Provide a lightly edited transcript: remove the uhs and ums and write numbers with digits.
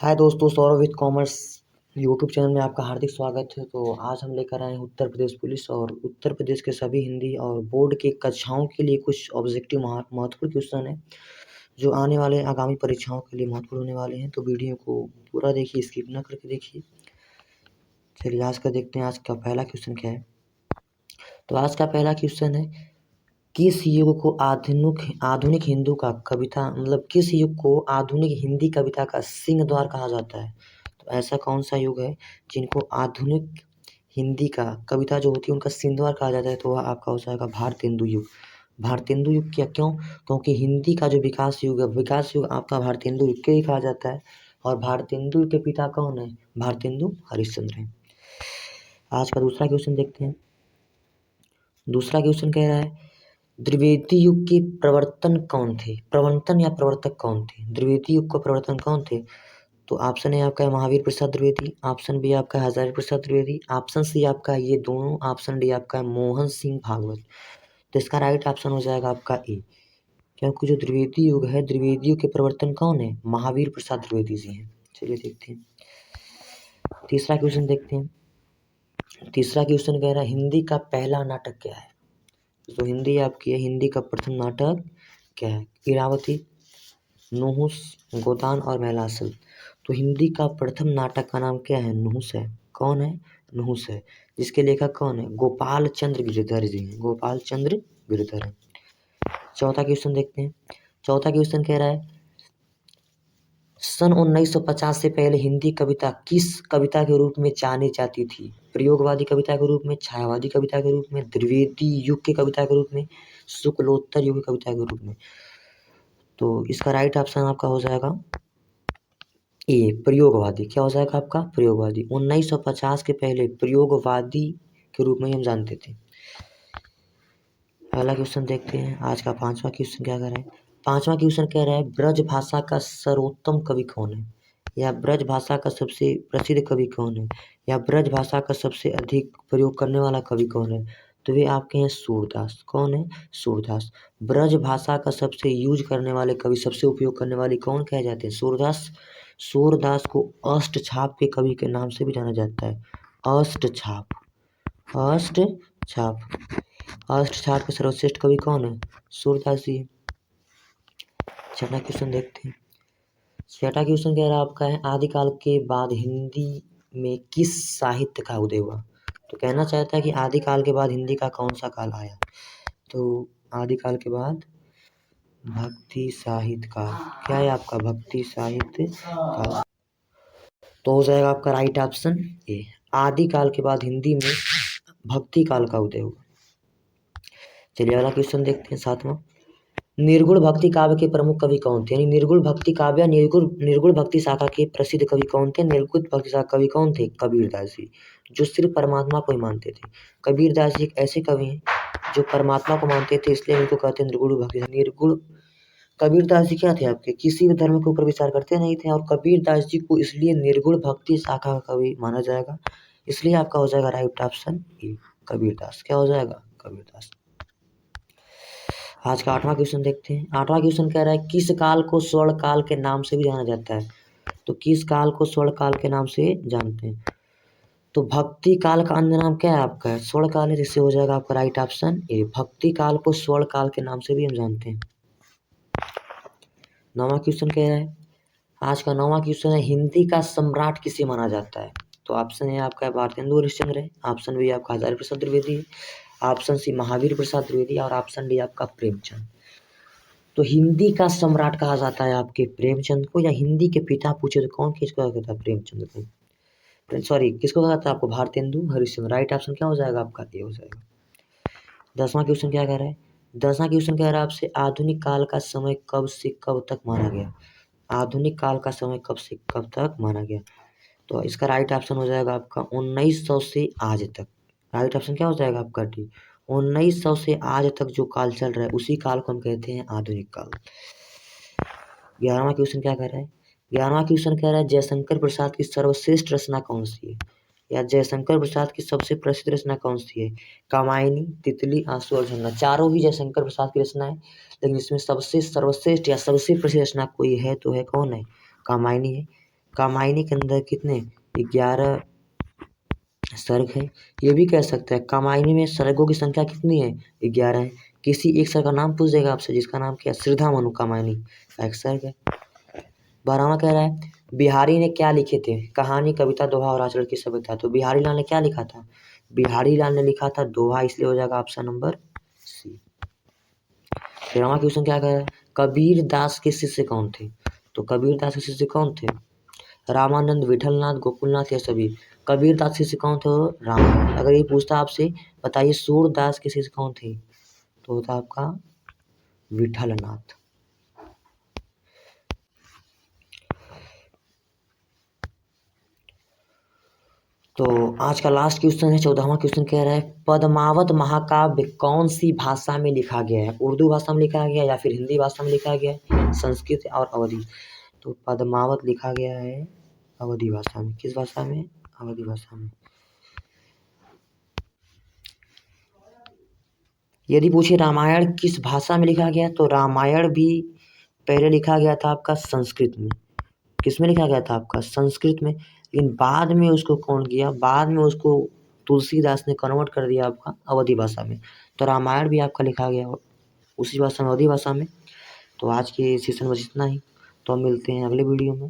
हाय दोस्तों, Saurabh with commerce YouTube channel में आपका हार्दिक स्वागत है। तो आज हम लेकर आए हैं उत्तर प्रदेश पुलिस और उत्तर प्रदेश के सभी हिंदी और बोर्ड की कक्षाओं के लिए कुछ ऑब्जेक्टिव महत्वपूर्ण क्वेश्चन है जो आने वाले आगामी परीक्षाओं के लिए महत्वपूर्ण होने वाले हैं। तो वीडियो को पूरा देखिए, स्किप ना करके देखिए। चलिए आज का देखते हैं। आज का पहला क्वेश्चन क्या है। तो आज का पहला क्वेश्चन है, किस युग को आधुनिक हिंदू का कविता किस युग को आधुनिक हिंदी कविता का सिंह द्वार कहा जाता है। तो ऐसा कौन सा युग है जिनको आधुनिक हिंदी का कविता जो होती है उनका सिंह द्वार कहा जाता है। तो वह आपका हो जाएगा भारतेंदु युग। भारतेंदु युग क्या, क्यों? क्योंकि हिंदी का जो विकास युग है, विकास युग आपका भारतेंदु युग के ही कहा जाता है। और भारतेंदु युग के पिता कौन है? भारतेंदु हरिश्चंद्र हैं। आज का दूसरा क्वेश्चन देखते हैं। दूसरा क्वेश्चन कह रहा है, द्विवेदी युग के प्रवर्तन कौन थे? प्रवर्तन या प्रवर्तक कौन थे? द्विवेदी युग का प्रवर्तन कौन थे? तो ऑप्शन ए आपका है महावीर प्रसाद द्विवेदी, ऑप्शन बी आपका है हजारी प्रसाद द्विवेदी, ऑप्शन सी आपका है ये दोनों, ऑप्शन डी आपका है मोहन सिंह भागवत। तो इसका राइट ऑप्शन हो जाएगा आपका ए, क्योंकि जो द्विवेदी युग है, द्विवेदी युग के प्रवर्तन कौन है? महावीर प्रसाद द्विवेदी जी हैं। चलिए देखते हैं। तीसरा क्वेश्चन देखते हैं। तीसरा क्वेश्चन कह रहा है, हिंदी का पहला नाटक क्या है? तो हिंदी आपकी है, हिंदी का प्रथम नाटक क्या है? इरावती, नुहुस, गोदान और मैलासल। तो हिंदी का प्रथम नाटक का नाम क्या है? नुहुस है। कौन है? नुहुस है, जिसके लेखक कौन है? गोपाल चंद्र गिरधर जी हैं। गोपाल चंद्र गिरधर है। चौथा क्वेश्चन देखते हैं। चौथा क्वेश्चन कह रहा है, सन 1950 से पहले हिंदी कविता किस कविता के रूप में जानी जाती थी? प्रयोगवादी कविता के रूप में, छायावादी कविता के रूप में, द्विवेदी युग की कविता के रूप में, शुक्लोत्तर युग की कविता के रूप में। तो इसका राइट ऑप्शन आपका हो जाएगा ए, प्रयोगवादी। क्या हो जाएगा आपका? प्रयोगवादी। 1950 के पहले प्रयोगवादी के रूप में हम जानते थे। पहला क्वेश्चन देखते हैं। आज का पांचवा क्वेश्चन क्या कर रहा है। पांचवा क्वेश्चन कह रहा है, ब्रज भाषा का सर्वोत्तम कवि कौन है? या ब्रज भाषा का सबसे प्रसिद्ध कवि कौन है? या ब्रज भाषा का सबसे अधिक प्रयोग करने वाला कवि कौन है? तो वे आपके हैं सूरदास। कौन है? सूरदास। ब्रज भाषा का सबसे यूज करने वाले कवि, सबसे उपयोग करने वाले कौन कहे जाते हैं? सूरदास। सूरदास को अष्ट छाप के कवि के नाम से भी जाना जाता है। अष्ट छाप, अष्ट छाप, अष्ट छाप के सर्वश्रेष्ठ कवि कौन है? सूरदास जी। छठा क्वेश्चन देखते हैं। छठा क्वेश्चन कह रहा है आपका है, आदिकाल के बाद हिंदी में किस साहित्य का उदय हुआ? तो कहना चाहता है कि आदिकाल के बाद हिंदी का कौन सा काल आया? तो आदिकाल के बाद भक्ति साहित्य का। क्या है आपका? भक्ति साहित्य काल। तो हो जाएगा आपका राइट ऑप्शन ए, आदिकाल के बाद हिंदी में भक्ति काल का उदय हुआ। चलिए अगला क्वेश्चन देखते हैं, सातवां। निर्गुण भक्ति काव्य के प्रमुख कवि कौन थे? यानी निर्गुण भक्ति काव्य, निर्गुण भक्ति शाखा के प्रसिद्ध कवि कौन थे? निर्गुण भक्ति शाखा कवि कौन थे? कबीरदास जी, जो सिर्फ परमात्मा को ही मानते थे। कबीरदास जी एक ऐसे कवि हैं जो परमात्मा को मानते थे, इसलिए उनको कहते हैं निर्गुण भक्ति। निर्गुण कबीरदास जी क्या थे आपके? किसी भी धर्म के ऊपर विचार करते नहीं थे, और कबीरदास जी को इसलिए निर्गुण भक्ति शाखा का कवि माना जाएगा। इसलिए आपका हो जाएगा राइट ऑप्शन ए, कबीरदास। क्या हो जाएगा? कबीरदास। आज का आठवां क्वेश्चन देखते हैं। आठवां क्वेश्चन कह रहा है, किस काल को स्वर्ण काल के नाम से भी जाना जाता है? तो किस काल को स्वर्ण काल के नाम से जानते हैं? तो भक्ति काल का अन्य नाम क्या है आपका? स्वर्ण काल है, जिससे हो जाएगा आपका राइट ऑप्शन ए, भक्ति काल को स्वर्ण काल के नाम से भी हम जानते हैं। नौवां क्वेश्चन कह रहा है, आज का नौवां क्वेश्चन है, हिंदी का सम्राट किसे माना जाता है? तो ऑप्शन ए आपका है भारतेंदु हरिश्चंद्र है, ऑप्शन बी आपका हजारी प्रसाद द्विवेदी है, ऑप्शन सी महावीर प्रसाद द्विवेदी और ऑप्शन डी आपका प्रेमचंद। तो हिंदी का सम्राट कहा जाता है आपके प्रेमचंद को, या हिंदी के पिता पूछे तो कौन किसको कहता है? प्रेमचंद को। सॉरी, किसको कहता है आपको? भारतेंदु हरिश्चंद्र। राइट ऑप्शन क्या हो जाएगा आपका? ए हो जाएगा। 10वां क्वेश्चन क्या कह रहा है? 10वां क्वेश्चन कह रहा है आपसे, आधुनिक काल का समय कब से कब तक माना गया? आधुनिक काल का समय कब से कब तक माना गया? तो इसका राइट ऑप्शन हो जाएगा आपका 1900 से आज तक। राइट ऑप्शन क्या हो जाएगा आपका? डी। 1900 से आज तक जो काल चल रहा है उसी काल को हम कहते हैं आधुनिक काल। 11वां क्वेश्चन क्या कह रहा है? 11वां क्वेश्चन कह रहा है, जयशंकर प्रसाद की सर्वश्रेष्ठ रचना कौन सी है? या जयशंकर प्रसाद की सबसे प्रसिद्ध रचना कौन सी है? कामायनी, तितली, आंसू और झरना। चारों ही जयशंकर प्रसाद की रचना है, लेकिन इसमें सबसे सर्वश्रेष्ठ या सबसे प्रसिद्ध रचना कोई है तो है कौन है? कामायनी है। कामायनी के अंदर कितने 11 सर्ग है। ये भी कह सकते हैं कामायनी में सर्गों की संख्या कितनी है 11 है। किसी एक सर्ग का नाम पूछ देगा आपसे जिसका नाम क्या है श्रीधा मनु कामायनी का एक सर्ग है। 12वां कह रहा है बिहारी ने क्या लिखे थे कहानी कविता दोहा और आचरण की सभ्यता। तो बिहारी लाल ने क्या लिखा था बिहारी लाल ने लिखा था दोहा, इसलिए हो जाएगा ऑप्शन नंबर सी। 13वां क्वेश्चन क्या कह रहा है कबीर दास के शिष्य कौन थे। तो कबीर दास के शिष्य कौन थे रामानंद विठलनाथ गोकुलनाथ या सभी। कबीर दास के शिष्य कौन थे राम। अगर ये पूछता आपसे बताइए सूरदास के शिष्य कौन थे तो होता आपका विठलनाथ। तो आज का लास्ट क्वेश्चन है 14वां क्वेश्चन कह रहा है पद्मावत महाकाव्य कौन सी भाषा में लिखा गया है। उर्दू भाषा में लिखा गया है या फिर हिंदी भाषा में लिखा गया है संस्कृत और अवधी। तो पद्मावत लिखा गया है अवधी भाषा में। किस भाषा में अवधी भाषा में। यदि पूछे रामायण किस भाषा में लिखा गया तो रामायण भी पहले लिखा गया था आपका संस्कृत में। किस में लिखा गया था आपका संस्कृत में। लेकिन बाद में उसको कौन किया बाद में उसको तुलसीदास ने कन्वर्ट कर दिया आपका अवधी भाषा में। तो रामायण भी आपका लिखा गया उसी भाषा में अवधी भाषा में। तो आज के सेशन में इतना ही। तो हम मिलते हैं अगले वीडियो में।